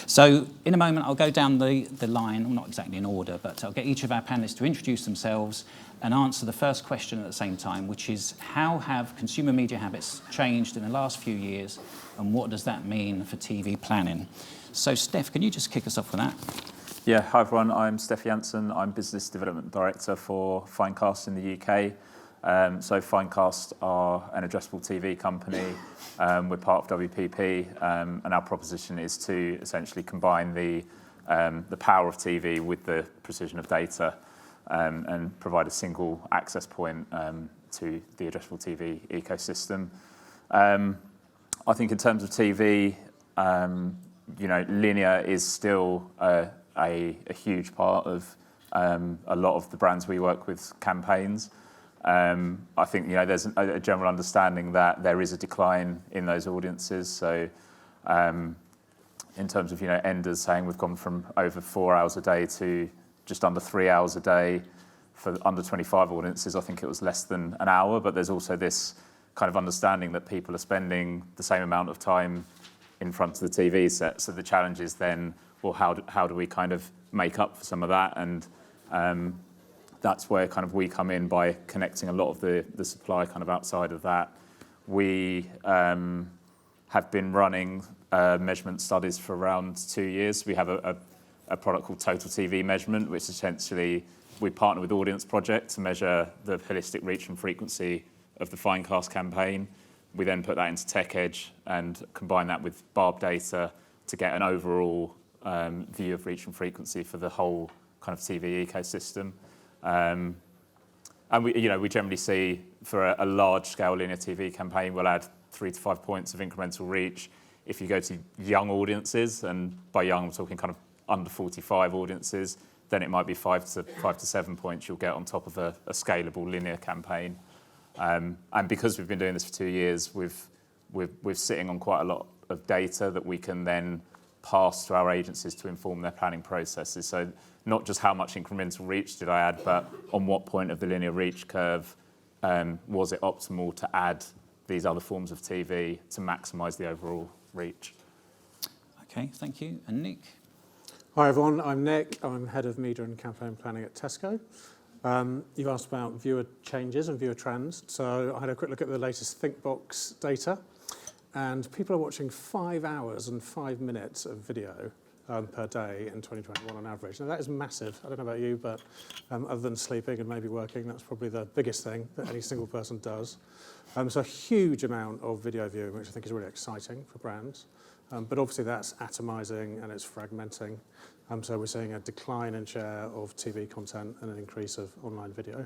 So in a moment, I'll go down the line, well, not exactly in order, but I'll get each of our panelists to introduce themselves and answer the first question at the same time, which is, how have consumer media habits changed in the last few years, and what does that mean for TV planning? So Steph, can you just kick us off with that? Yeah, hi everyone, I'm Steph Jansen. I'm Business Development Director for Finecast in the UK. So Finecast are an addressable TV company. We're part of WPP, and our proposition is to essentially combine the power of TV with the precision of data, and provide a single access point to the addressable TV ecosystem. I think in terms of TV, linear is still a huge part of a lot of the brands we work with campaigns. I think there's a general understanding that there is a decline in those audiences. So in terms of Enders saying we've gone from over 4 hours a day to just under 3 hours a day. For under 25 audiences, I think it was less than an hour, but there's also this kind of understanding that people are spending the same amount of time in front of the TV set. So the challenge is then, well, how do we kind of make up for some of that? And that's where kind of we come in by connecting a lot of the supply kind of outside of that. We have been running measurement studies for around 2 years. We have a product called Total TV Measurement, which essentially we partner with Audience Project to measure the holistic reach and frequency of the Finecast campaign. We then put that into TechEdge and combine that with Barb data to get an overall view of reach and frequency for the whole kind of TV ecosystem. And we generally see for a large-scale linear TV campaign, we'll add 3 to 5 points of incremental reach. If you go to young audiences, and by young I'm talking kind of under 45 audiences, then it might be 5 to 7 points you'll get on top of a scalable linear campaign. And because we've been doing this for 2 years, we're sitting on quite a lot of data that we can then pass to our agencies to inform their planning processes. So not just how much incremental reach did I add, but on what point of the linear reach curve was it optimal to add these other forms of TV to maximise the overall reach. Okay, thank you. And Nick? Hi everyone, I'm Nick. I'm Head of Media and Campaign Planning at Tesco. You've asked about viewer changes and viewer trends. So I had a quick look at the latest ThinkBox data, and people are watching 5 hours and 5 minutes of video per day in 2021 on average. Now that is massive. I don't know about you, but other than sleeping and maybe working, that's probably the biggest thing that any single person does. So a huge amount of video viewing, which I think is really exciting for brands. But obviously that's atomizing and it's fragmenting. So we're seeing a decline in share of TV content and an increase of online video.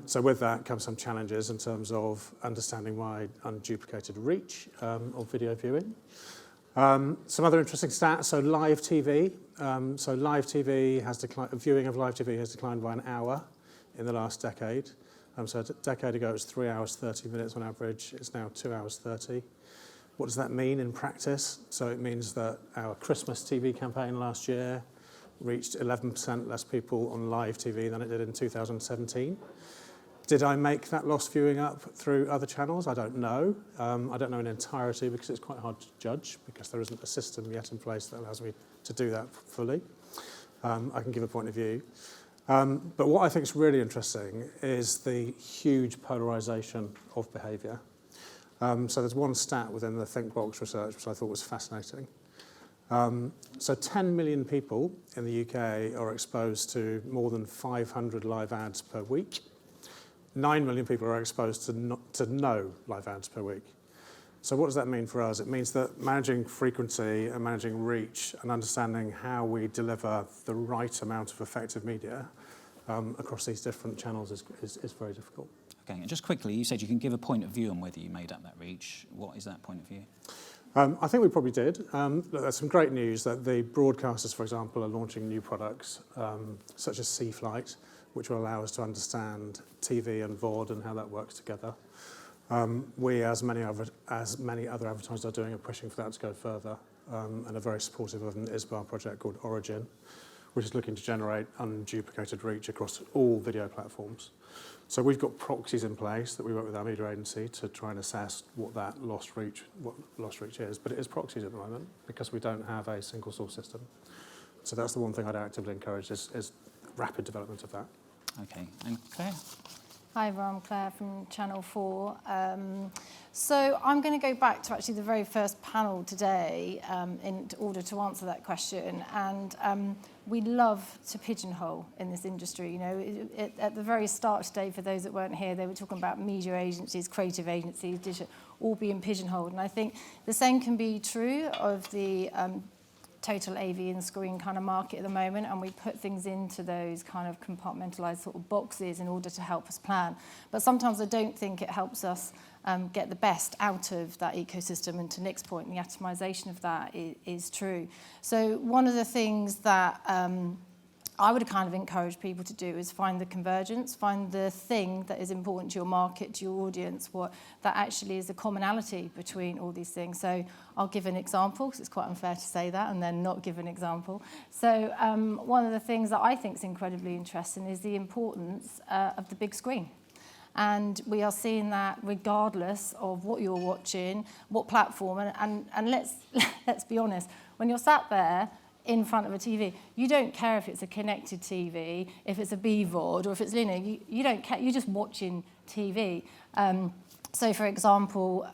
So with that comes some challenges in terms of understanding why unduplicated reach of video viewing. Some other interesting stats. So live TV. So live TV has declined. Viewing of live TV has declined by an hour in the last decade. So a decade ago it was 3 hours 30 minutes on average. It's now 2 hours 30. What does that mean in practice? So it means that our Christmas TV campaign last year reached 11% less people on live TV than it did in 2017. Did I make that lost viewing up through other channels? I don't know. I don't know in entirety because it's quite hard to judge because there isn't a system yet in place that allows me to do that fully. I can give a point of view. But what I think is really interesting is the huge polarisation of behaviour. So there's one stat within the ThinkBox research which I thought was fascinating. So 10 million people in the UK are exposed to more than 500 live ads per week. 9 million people are exposed to no live ads per week. So what does that mean for us? It means that managing frequency and managing reach and understanding how we deliver the right amount of effective media across these different channels is very difficult. Okay, and just quickly, you said you can give a point of view on whether you made up that reach. What is that point of view? I think we probably did. There's some great news that the broadcasters, for example, are launching new products such as C-Flight, which will allow us to understand TV and VOD and how that works together. We, as many other advertisers are doing, are pushing for that to go further and are very supportive of an ISBAR project called Origin, which is looking to generate unduplicated reach across all video platforms. So we've got proxies in place that we work with our media agency to try and assess what lost reach is, but it is proxies at the moment because we don't have a single source system. So that's the one thing I'd actively encourage is rapid development of that. Okay, and Claire? Hi everyone, I'm Claire from Channel 4. So I'm going to go back to actually the very first panel today in order to answer that question. And we love to pigeonhole in this industry. You know, at the very start today, for those that weren't here, they were talking about media agencies, creative agencies, digital, all being pigeonholed. And I think the same can be true of the total AV and screen kind of market at the moment, and we put things into those kind of compartmentalized sort of boxes in order to help us plan. But sometimes I don't think it helps us get the best out of that ecosystem, and to Nick's point, the atomization of that is true. So one of the things that I would kind of encourage people to do is find the convergence, find the thing that is important to your market, to your audience, what that actually is a commonality between all these things. So I'll give an example, because it's quite unfair to say that and then not give an example. So one of the things that I think is incredibly interesting is the importance of the big screen. And we are seeing that regardless of what you're watching, what platform, and let's be honest, when you're sat there in front of a TV, you don't care if it's a connected TV, if it's a BVOD, or if it's linear. You don't care. You're just watching TV. So, for example,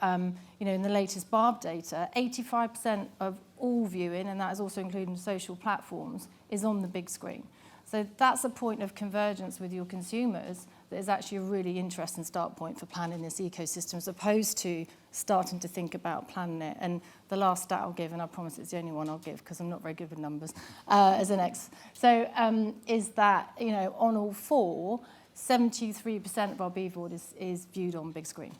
you know, in the latest Barb data, 85% of all viewing, and that is also including social platforms, is on the big screen. So that's a point of convergence with your consumers that is actually a really interesting start point for planning this ecosystem, as opposed to starting to think about planning it. And the last stat I'll give, and I promise it's the only one I'll give because I'm not very good with numbers, as an ex. So is that, you know, on all four, 73% of our BVOD is viewed on big screen.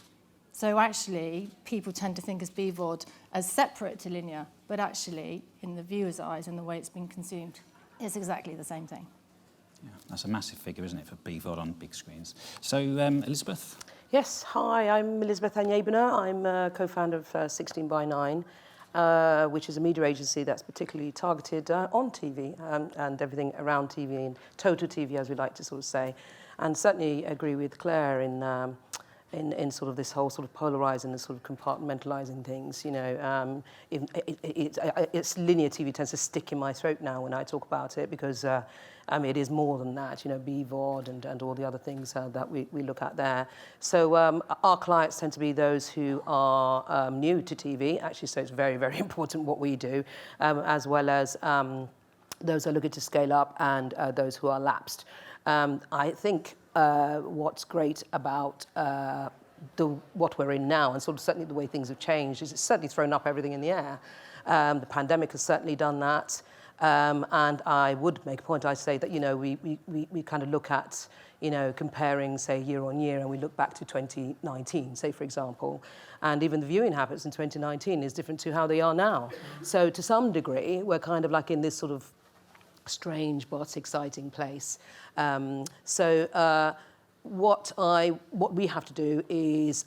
So actually, people tend to think of BVOD as separate to linear, but actually, in the viewer's eyes and the way it's been consumed, it's exactly the same thing. Yeah, that's a massive figure, isn't it, for BVOD on big screens. So, Elizabeth? Yes, hi, I'm Elizabeth Anyebner. I'm co-founder of 16 by 9, which is a media agency that's particularly targeted on TV and everything around TV and total TV, as we like to sort of say. And certainly agree with Claire in sort of this whole sort of polarizing and sort of compartmentalizing things. You know, it's linear TV tends to stick in my throat now when I talk about it, because it is more than that, you know, BVOD and all the other things that we look at there. So our clients tend to be those who are new to TV, actually, so it's very, very important what we do, as well as those who are looking to scale up and those who are lapsed. I think what's great about what we're in now, and sort of certainly the way things have changed, is it's certainly thrown up everything in the air. The pandemic has certainly done that. And I would make a point, I say that, you know, we kind of look at, you know, comparing, say, year on year, and we look back to 2019, say, for example, and even the viewing habits in 2019 is different to how they are now. So to some degree, we're kind of like in this sort of strange but exciting place. What we have to do is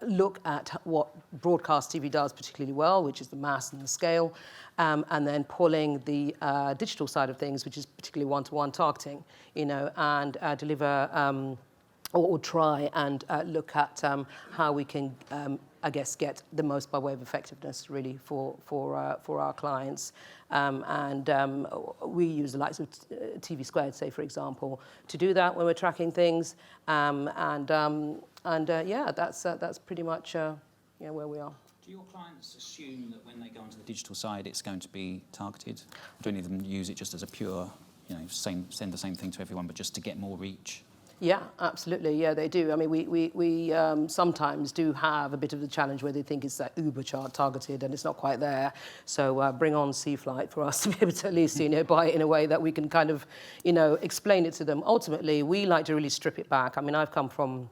look at what broadcast TV does particularly well, which is the mass and the scale, and then pulling the digital side of things, which is particularly one-to-one targeting, you know, and deliver or try and look at how we can, I guess, get the most by way of effectiveness, really, for our clients. We use the likes of TV Squared, say, for example, to do that when we're tracking things. Yeah, that's pretty much where we are. Do your clients assume that when they go onto the digital side, it's going to be targeted? Or do any of them use it just as a pure, you know, send the same thing to everyone, but just to get more reach? Yeah, absolutely. Yeah, they do. I mean, we sometimes do have a bit of the challenge where they think it's that uber targeted and it's not quite there. So bring on C-Flight for us to be able to at least, you know, buy it in a way that we can kind of, you know, explain it to them. Ultimately, we like to really strip it back. I mean, I've come from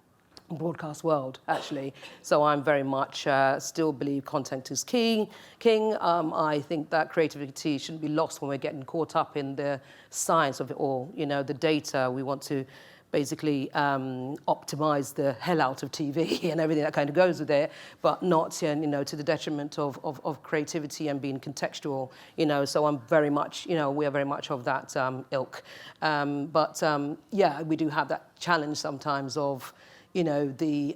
broadcast world, actually. So I'm very much still believe content is king. I think that creativity shouldn't be lost when we're getting caught up in the science of it all. You know, the data, we want to basically optimize the hell out of TV and everything that kind of goes with it, but not to the detriment of creativity and being contextual. So I'm very much, we are very much of that ilk. Yeah, we do have that challenge sometimes of, the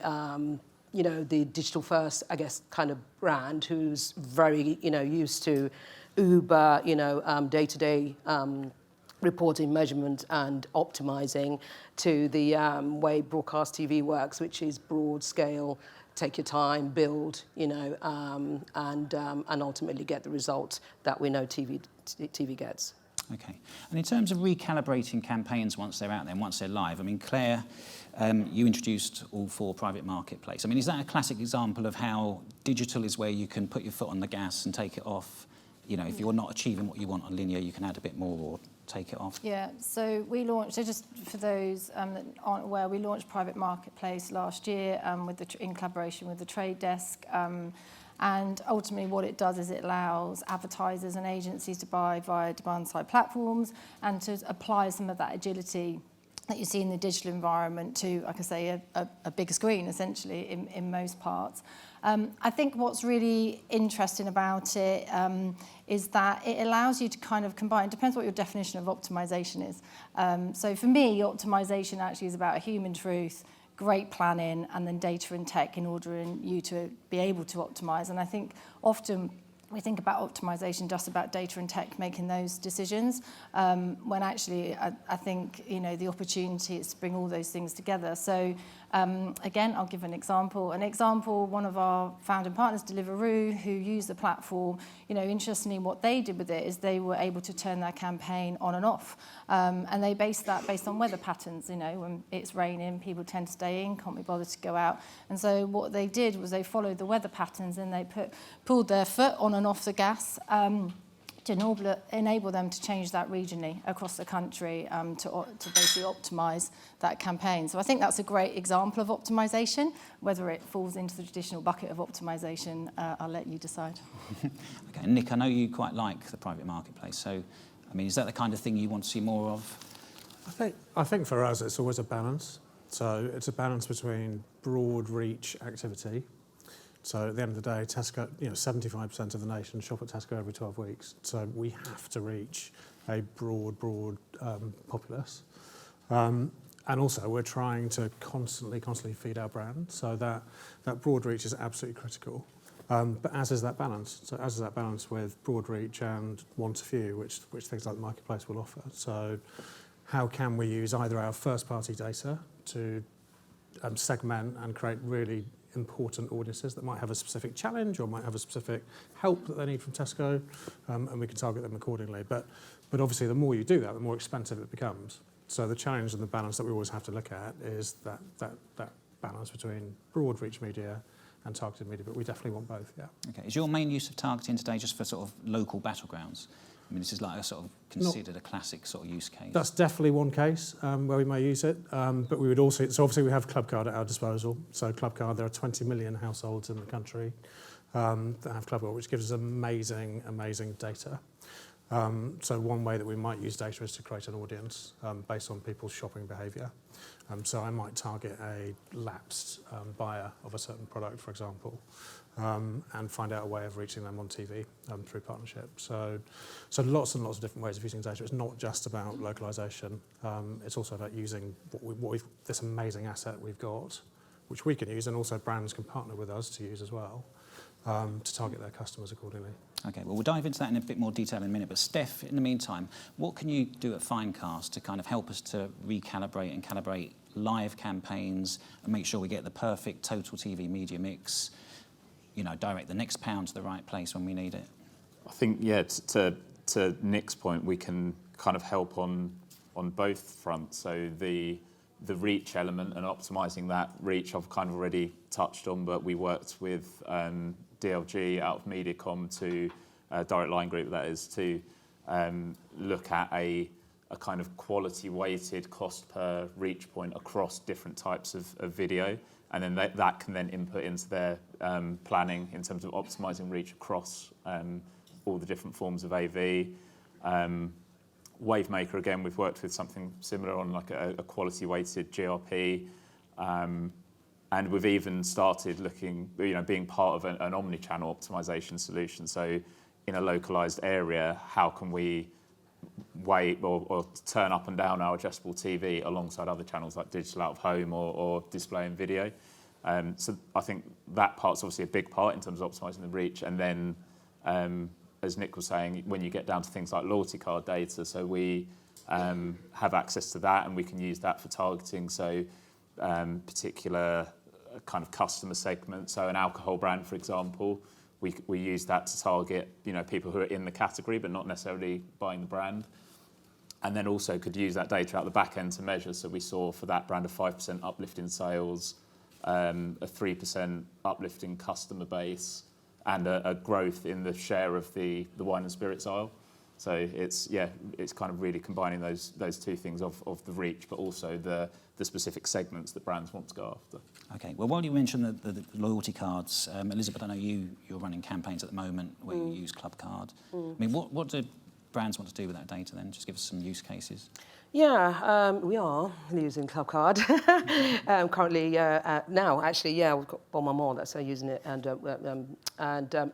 digital first, I guess, kind of brand who's very, used to uber, day-to-day reporting, measurement and optimizing to the way broadcast TV works, which is broad scale, take your time, build, and ultimately get the result that we know TV gets. Okay. And in terms of recalibrating campaigns once they're out there and once they're live, I mean, Claire, you introduced all 4 private marketplace. I mean, is that a classic example of how digital is where you can put your foot on the gas and take it off? If you're not achieving what you want on linear, you can add a bit more or take it off? Yeah, so we launched, so just for those that aren't aware, we launched Private Marketplace last year in collaboration with the Trade Desk. And ultimately what it does is it allows advertisers and agencies to buy via demand-side platforms and to apply some of that agility that you see in the digital environment to, like I say, a bigger screen, essentially, in most parts. I think what's really interesting about it is that it allows you to kind of combine, it depends what your definition of optimization is. So for me, optimization actually is about a human truth, great planning, and then data and tech in order in you to be able to optimize. And I think often we think about optimization just about data and tech making those decisions, when actually I think the opportunity is to bring all those things together. So again, I'll give an example. One of our founding partners, Deliveroo, who use the platform, interestingly, what they did with it is they were able to turn their campaign on and off, and they based on weather patterns. When it's raining, people tend to stay in, can't be bothered to go out. And so what they did was they followed the weather patterns and they pulled their foot on and off the gas to enable them to change that regionally across the country to basically optimise that campaign. So I think that's a great example of optimisation. Whether it falls into the traditional bucket of optimisation, I'll let you decide. Okay, Nick, I know you quite like the private marketplace. So, I mean, is that the kind of thing you want to see more of? I think for us, it's always a balance. So it's a balance between broad reach activity. So at the end of the day, Tesco, 75% of the nation shop at Tesco every 12 weeks. So we have to reach a broad populace. And also we're trying to constantly feed our brand. So that broad reach is absolutely critical. But as is that balance. So as is that balance with broad reach and one to few, which things like the marketplace will offer. So how can we use either our first party data to segment and create really important audiences that might have a specific challenge or might have a specific help that they need from Tesco, and we can target them accordingly. But obviously the more you do that, the more expensive it becomes. So the challenge and the balance that we always have to look at is that balance between broad reach media and targeted media, but we definitely want both, yeah. Okay, is your main use of targeting today just for sort of local battlegrounds? I mean, this is like a sort of considered a classic sort of use case. That's definitely one case where we may use it, but we would also, so obviously we have Clubcard at our disposal. So Clubcard, there are 20 million households in the country that have Clubcard, which gives us amazing data. So one way that we might use data is to create an audience based on people's shopping behaviour. So I might target a lapsed buyer of a certain product, for example, and find out a way of reaching them on TV through partnership. So lots and lots of different ways of using data. It's not just about localisation. It's also about using this amazing asset we've got, which we can use, and also brands can partner with us to use as well, to target their customers accordingly. Okay, well, we'll dive into that in a bit more detail in a minute. But Steph, in the meantime, what can you do at Finecast to kind of help us to recalibrate and calibrate live campaigns and make sure we get the perfect total TV media mix, direct the next pound to the right place when we need it? I think, yeah, to Nick's point, we can kind of help on both fronts. So the reach element and optimising that reach I've kind of already touched on, but we worked with DLG out of Mediacom to Direct Line Group, that is, to look at a kind of quality weighted cost per reach point across different types of video, and then that can then input into their planning in terms of optimising reach across all the different forms of AV. Wavemaker, again, we've worked with something similar on like a quality weighted GRP. And we've even started looking, being part of an omni-channel optimization solution. So in a localized area, how can we weight or turn up and down our adjustable TV alongside other channels like digital out of home or display and video? So I think that part's obviously a big part in terms of optimizing the reach. And then, as Nick was saying, when you get down to things like loyalty card data, so we have access to that and we can use that for targeting. So particular kind of customer segment. So an alcohol brand, for example, we use that to target, people who are in the category but not necessarily buying the brand. And then also could use that data out the back end to measure. So we saw for that brand a 5% uplift in sales, a 3% uplift in customer base, and a growth in the share of the wine and spirits aisle. So it's kind of really combining those two things of the reach, but also the specific segments that brands want to go after. Okay. Well, while you mentioned the loyalty cards, Elizabeth, I know you're running campaigns at the moment where you use Club Card. I mean, what do brands want to do with that data then? Just give us some use cases. Yeah, we are using Club Card currently now. Actually, we've got Bon Maman that's using it, and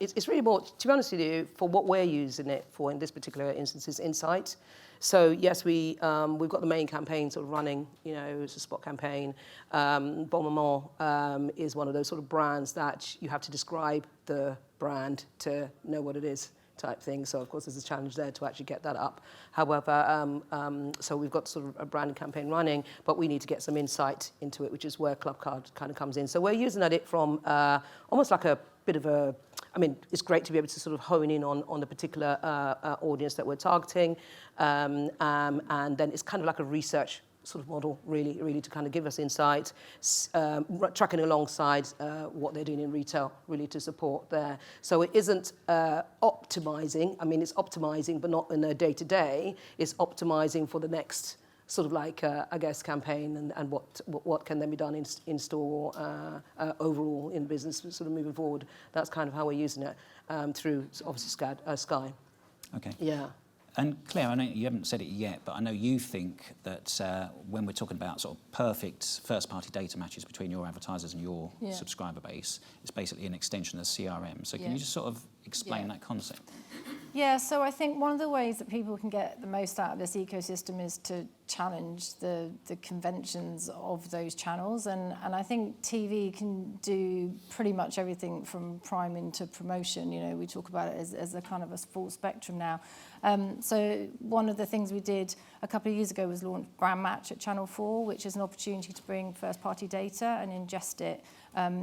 it's really more, to be honest with you, for what we're using it for in this particular instance is insight. So yes, we've got the main campaign sort of running. It's a spot campaign. Bon Maman is one of those sort of brands that you have to describe the brand to know what it is, type thing. So of course there's a challenge there to actually get that up. However, so we've got sort of a brand campaign running, but we need to get some insight into it, which is where Club Card kind of comes in. So we're using it from almost like a bit of a, it's great to be able to sort of hone in on the particular audience that we're targeting. And then it's kind of like a research sort of model, really to kind of give us insight, tracking alongside what they're doing in retail, really to support there. So it isn't optimizing. It's optimizing, but not in a day-to-day. It's optimizing for the next sort of like, campaign and what can then be done in store overall in business sort of moving forward. That's kind of how we're using it through, obviously, Sky. Okay. Yeah. And Claire, I know you haven't said it yet, but I know you think that when we're talking about sort of perfect first-party data matches between your advertisers and your subscriber base, it's basically an extension of CRM. So can you just sort of explain that concept? Yeah, so I think one of the ways that people can get the most out of this ecosystem is to challenge the conventions of those channels. And I think TV can do pretty much everything from priming to promotion. We talk about it as a kind of a full spectrum now. So one of the things we did a couple of years ago was launch Brand Match at Channel 4, which is an opportunity to bring first-party data and ingest it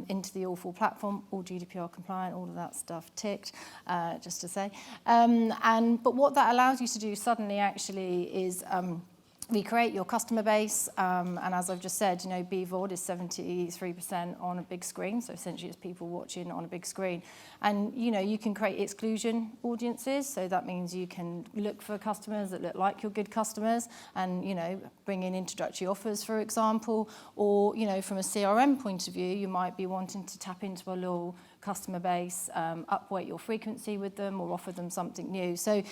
into the All4 platform, all GDPR compliant, all of that stuff ticked, just to say. But what that allows you to do suddenly actually is recreate your customer base, and as I've just said, BVOD is 73% on a big screen, so essentially it's people watching on a big screen. And you can create exclusion audiences, so that means you can look for customers that look like your good customers and bring in introductory offers, for example, or from a CRM point of view, you might be wanting to tap into a loyal customer base, upweight your frequency with them or offer them something new. So,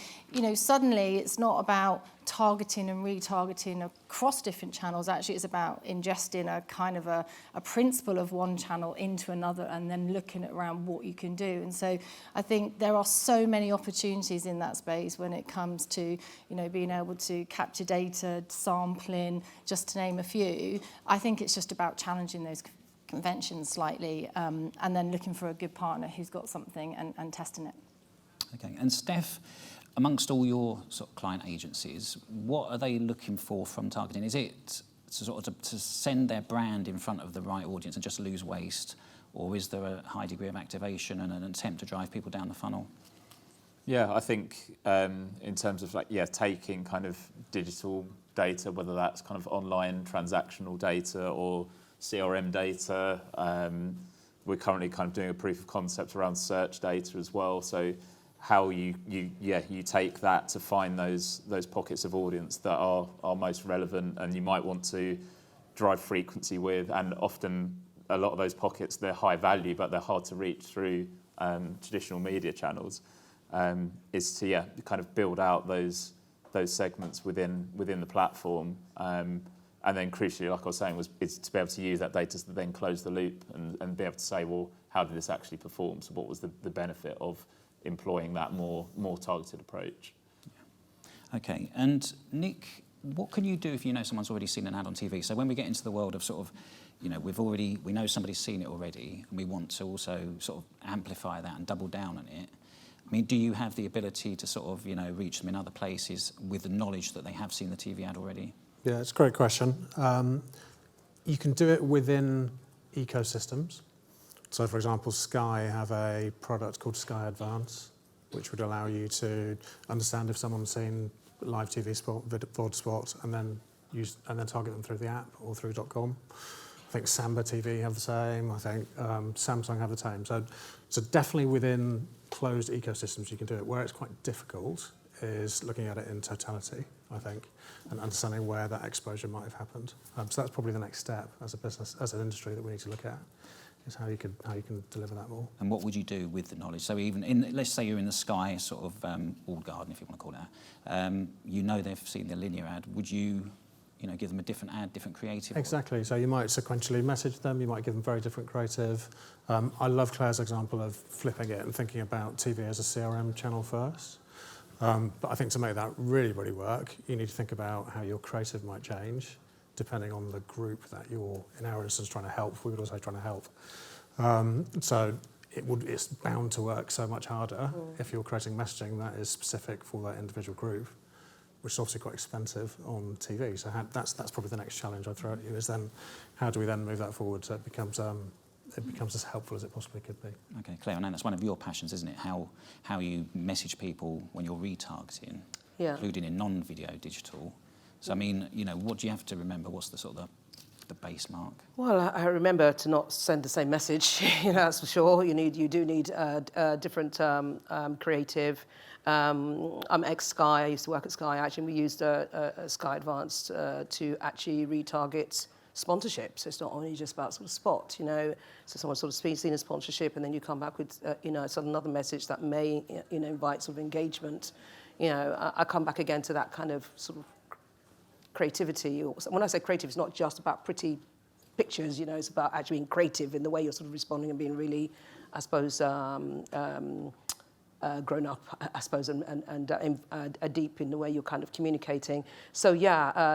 suddenly it's not about targeting and retargeting across different channels. Actually, it's about ingesting a kind of a principle of one channel into another and then looking at around what you can do. And so I think there are so many opportunities in that space when it comes to, being able to capture data, sampling, just to name a few. I think it's just about challenging those conventions slightly, and then looking for a good partner who's got something and testing it. Okay, and Steph, amongst all your sort of client agencies, what are they looking for from targeting? Is it to send their brand in front of the right audience and just lose waste, or is there a high degree of activation and an attempt to drive people down the funnel? Yeah, I think in terms of taking kind of digital data, whether that's kind of online transactional data or CRM data. We're currently kind of doing a proof of concept around search data as well. So how you take that to find those pockets of audience that are most relevant and you might want to drive frequency with. And often a lot of those pockets, they're high value, but they're hard to reach through traditional media channels. Is to kind of build out those those segments within the platform. And then crucially, like I was saying, is to be able to use that data to then close the loop and be able to say, well, how did this actually perform? So what was the benefit of employing that more targeted approach? Okay, and Nick, what can you do if you know someone's already seen an ad on TV? So when we get into the world of sort of, we know somebody's seen it already, and we want to also sort of amplify that and double down on it. I mean, do you have the ability to sort of, reach them in other places with the knowledge that they have seen the TV ad already? Yeah, it's a great question. You can do it within ecosystems. So, for example, Sky have a product called Sky Advance, which would allow you to understand if someone's seen live TV spot, VOD spot, and then target them through the app or through .com. I think Samba TV have the same. I think Samsung have the same. So definitely within closed ecosystems you can do it. Where it's quite difficult is looking at it in totality, I think, and understanding where that exposure might have happened. So that's probably the next step as a business, as an industry, that we need to look at, is how you can deliver that more. And what would you do with the knowledge? So even let's say you're in the Sky sort of walled garden, if you want to call it that. They've seen the linear ad. Would you give them a different ad, different creative? Exactly. So you might sequentially message them. You might give them very different creative. I love Claire's example of flipping it and thinking about TV as a CRM channel first. But I think to make that really, really work, you need to think about how your creative might change depending on the group that you're, in our instance, trying to help. We would also trying to help. So it's bound to work so much harder if you're creating messaging that is specific for that individual group, which is obviously quite expensive on TV. So that's probably the next challenge I'd throw at you, is then how do we then move that forward so it becomes as helpful as it possibly could be. Okay, Claire, I know that's one of your passions, isn't it? How you message people when you're retargeting, including in non-video digital. So I mean, what do you have to remember? What's the sort of the base mark? Well, I remember to not send the same message. That's for sure. You do need different creative. I'm ex-Sky. I used to work at Sky. Actually, we used Sky Advanced to actually retarget sponsorships. It's not only just about sort of spot, So someone sort of seen a sponsorship, and then you come back with, sort of another message that may, invite sort of engagement. I come back again to that kind of sort of creativity. When I say creative, it's not just about pretty pictures. It's about actually being creative in the way you're sort of responding and being really, I suppose, grown up, I suppose, and deep in the way you're kind of communicating. So the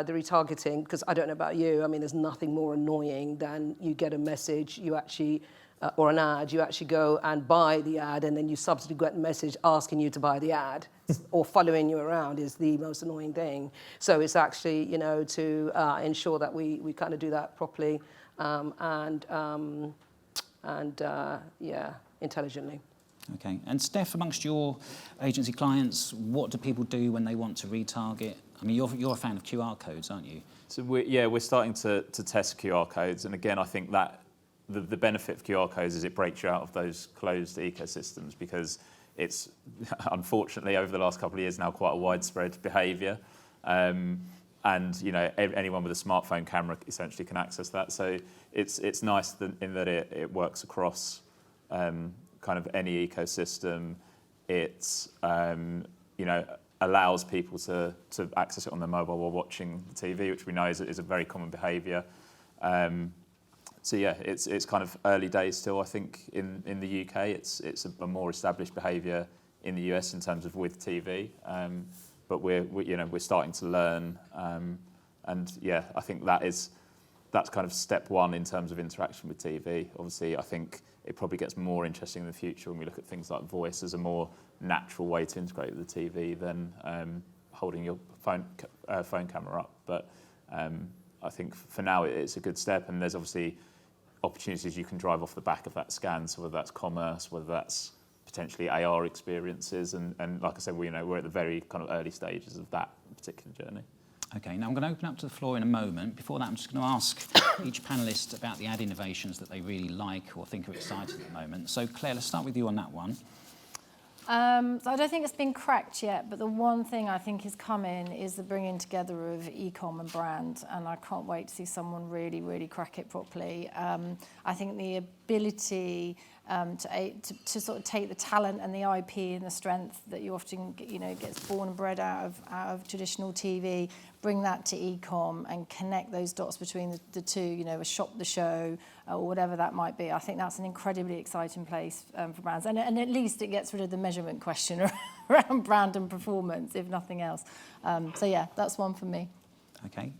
retargeting, because I don't know about you, I mean, there's nothing more annoying than you get a message, you actually, or an ad, you actually go and buy the ad, and then you subsequently get a message asking you to buy the ad, or following you around is the most annoying thing. So it's actually, to ensure that we kind of do that properly intelligently. Okay, and Steph, amongst your agency clients, what do people do when they want to retarget? I mean, you're a fan of QR codes, aren't you? So we're starting to test QR codes, and again, I think that the benefit of QR codes is it breaks you out of those closed ecosystems, because it's unfortunately over the last couple of years now quite a widespread behaviour, and anyone with a smartphone camera essentially can access that. So it's nice in that it works across kind of any ecosystem. It allows people to access it on their mobile while watching the TV, which we know is a very common behaviour. It's kind of early days still. I think in the UK it's a more established behaviour in the US in terms of with TV, but we're starting to learn, I think that's kind of step one in terms of interaction with TV. Obviously, I think it probably gets more interesting in the future when we look at things like voice as a more natural way to integrate with the TV than holding your phone camera up. But I think for now it's a good step, and there's obviously opportunities you can drive off the back of that scan, so whether that's commerce, whether that's potentially AR experiences, and like I said, we're at the very kind of early stages of that particular journey. Okay, now I'm going to open up to the floor in a moment. Before that, I'm just going to ask each panellist about the ad innovations that they really like or think are exciting at the moment. So Claire, let's start with you on that one. So I don't think it's been cracked yet, but the one thing I think is coming is the bringing together of Ecom and Brand, and I can't wait to see someone really, really crack it properly. I think the ability to sort of take the talent and the IP and the strength that you often, gets born and bred out of traditional TV, bring that to e-com and connect those dots between the two, a shop the show or whatever that might be. I think that's an incredibly exciting place for brands. And at least it gets rid of the measurement question around brand and performance, if nothing else. So yeah, that's one for me. Okay.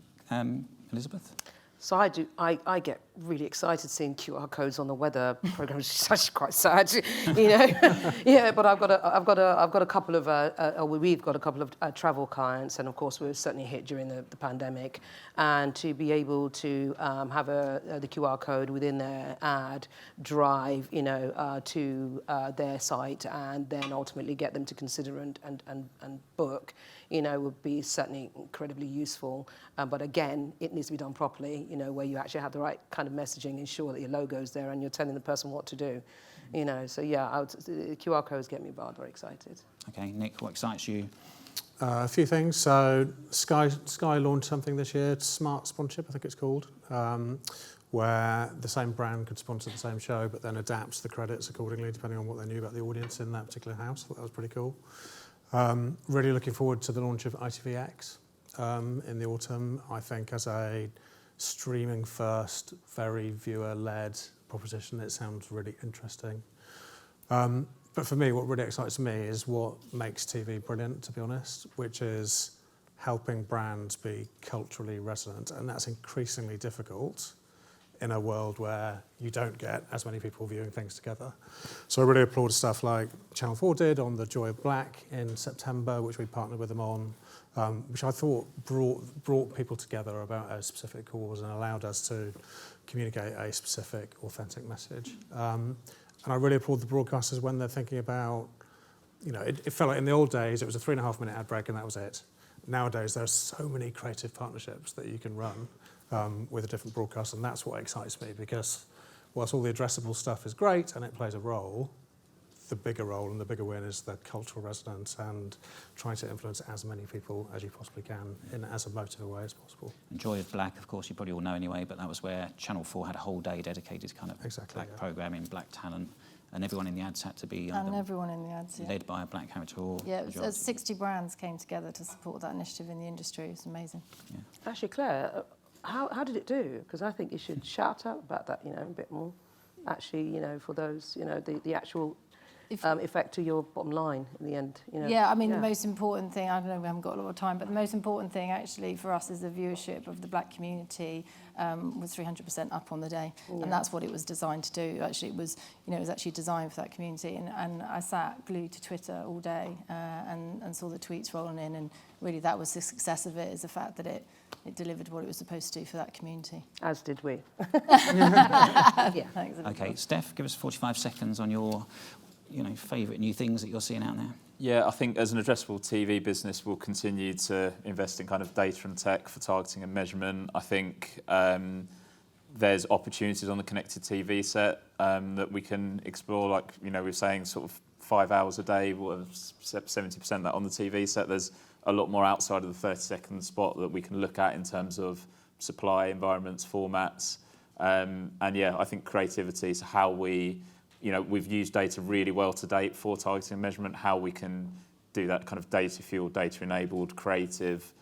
Elizabeth? So I get really excited seeing QR codes on the weather programs. It's actually quite sad, Yeah, but I've got a couple of we've got a couple of travel clients, and of course we were certainly hit during the pandemic, and to be able to have the QR code within their ad drive, to their site, and then ultimately get them to consider and book, would be certainly incredibly useful. But again, it needs to be done properly, where you actually have the right kind of messaging, ensure that your logo's there and you're telling the person what to do. So yeah, the QR codes get me very excited. Okay, Nick, what excites you? A few things. So Sky launched something this year, Smart Sponsorship, I think it's called, where the same brand could sponsor the same show, but then adapts the credits accordingly, depending on what they knew about the audience in that particular house. I thought that was pretty cool. Really looking forward to the launch of ITVX in the autumn. I think as a streaming first, very viewer-led proposition, it sounds really interesting. But for me, what really excites me is what makes TV brilliant, to be honest, which is helping brands be culturally resonant. And that's increasingly difficult in a world where you don't get as many people viewing things together. So I really applaud stuff like Channel 4 did on The Joy of Black in September, which we partnered with them on, which I thought brought people together about a specific cause and allowed us to communicate a specific, authentic message. And I really applaud the broadcasters when they're thinking about, it felt like in the old days, it was a 3.5-minute ad break and that was it. Nowadays, there are so many creative partnerships that you can run with a different broadcaster, and that's what excites me, because whilst all the addressable stuff is great and it plays a role, the bigger role and the bigger win is the cultural resonance and trying to influence as many people as you possibly can in as emotive a way as possible. And Joy of Black, of course, you probably all know anyway, but that was where Channel 4 had a whole day dedicated to kind of black programming, black talent, and everyone in the ads had to be everyone in the ads, led by a black character. Yeah, it was 60 brands came together to support that initiative in the industry. It's amazing. Yeah. Actually, Claire, how did it do? Because I think you should shout out about that, a bit more. Actually, for those, the actual effect to your bottom line in the end. Yeah, I mean, the most important thing, I don't know, we haven't got a lot of time, but the most important thing actually for us is the viewership of the black community was 300% up on the day. Yeah. And that's what it was designed to do. Actually, it was actually designed for that community. And I sat glued to Twitter all day and saw the tweets rolling in. And really that was the success of it, is the fact that it delivered what it was supposed to do for that community. As did we. Yeah. Thanks. Okay, Steph, give us 45 seconds on your favourite new things that you're seeing out there. Yeah, I think as an addressable TV business, we'll continue to invest in kind of data and tech for targeting and measurement. I think there's opportunities on the connected TV set that we can explore. Like, we're saying sort of 5 hours a day, 70% of that on the TV set. There's a lot more outside of the 30-second spot that we can look at in terms of supply, environments, formats. And yeah, I think creativity is how we... we've used data really well to date for targeting and measurement, how we can do that kind of data-fueled, data-enabled, creative,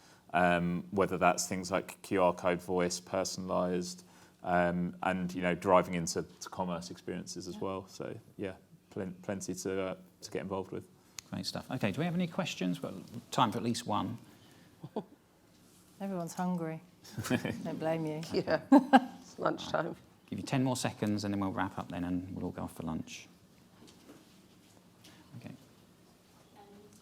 whether that's things like QR code voice, personalised, and, driving into commerce experiences as well. So, yeah, plenty to get involved with. Great stuff. Okay, do we have any questions? We've got time for at least one. Everyone's hungry. Don't blame you. Yeah, it's lunchtime. Give you 10 more seconds and then we'll wrap up then and we'll all go off for lunch. Okay.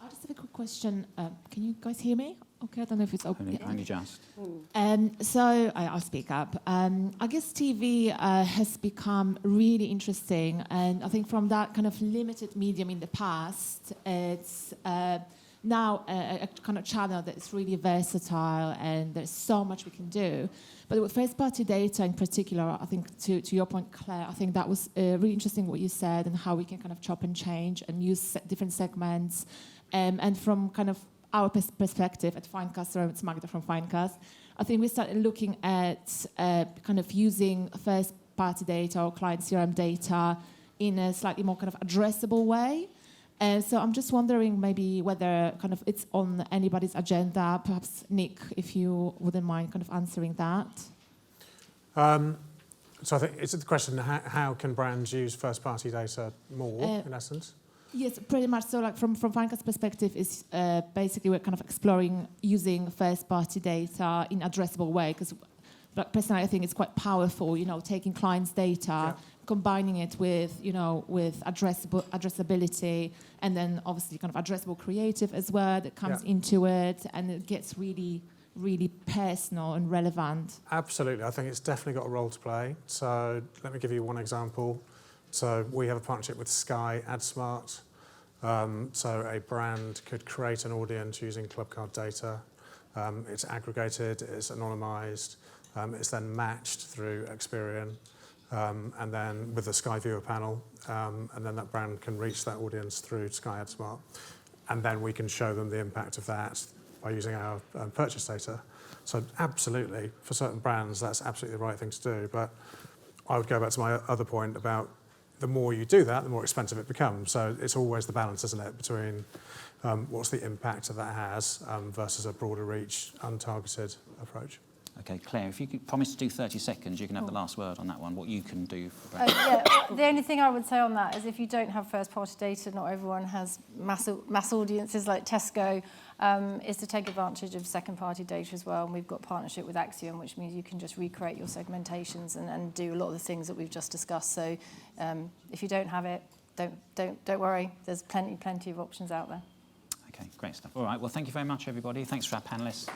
I just have a quick question. Can you guys hear me? Okay, I don't know if it's open. Only just. So I'll speak up. I guess TV has become really interesting, and I think from that kind of limited medium in the past, it's now a kind of channel that's really versatile, and there's so much we can do. But with first-party data in particular, I think to your point, Claire, I think that was really interesting what you said, and how we can kind of chop and change and use different segments. And from kind of our perspective at Finecast, or it's Magda from Finecast, I think we started looking at kind of using first-party data or client CRM data in a slightly more kind of addressable way. So I'm just wondering maybe whether kind of it's on anybody's agenda. Perhaps Nick, if you wouldn't mind kind of answering that. So I think it's the question, how can brands use first-party data more, in essence? Yes, pretty much. So like from Finecast's perspective is basically we're kind of exploring using first-party data in addressable way, because personally I think it's quite powerful, taking clients' data, combining it with, with addressability, and then obviously kind of addressable creative as well that comes into it, and it gets really personal and relevant. Absolutely. I think it's definitely got a role to play. So let me give you one example. So we have a partnership with Sky Adsmart. So a brand could create an audience using Clubcard data. It's aggregated, it's anonymized, it's then matched through Experian, and then with the Sky Viewer panel, and then that brand can reach that audience through Sky Adsmart. And then we can show them the impact of that by using our purchase data. So absolutely, for certain brands, that's absolutely the right thing to do. But I would go back to my other point about the more you do that, the more expensive it becomes. So it's always the balance, isn't it, between what's the impact that has versus a broader reach, untargeted approach. Okay, Claire, if you could promise to do 30 seconds, you can have the last word on that one, what you can do for brands. The only thing I would say on that is if you don't have first-party data, not everyone has mass audiences like Tesco, is to take advantage of second-party data as well. And we've got partnership with Axiom, which means you can just recreate your segmentations and do a lot of the things that we've just discussed. So if you don't have it, don't worry. There's plenty of options out there. Okay, great stuff. All right, well, thank you very much, everybody. Thanks for our panellists.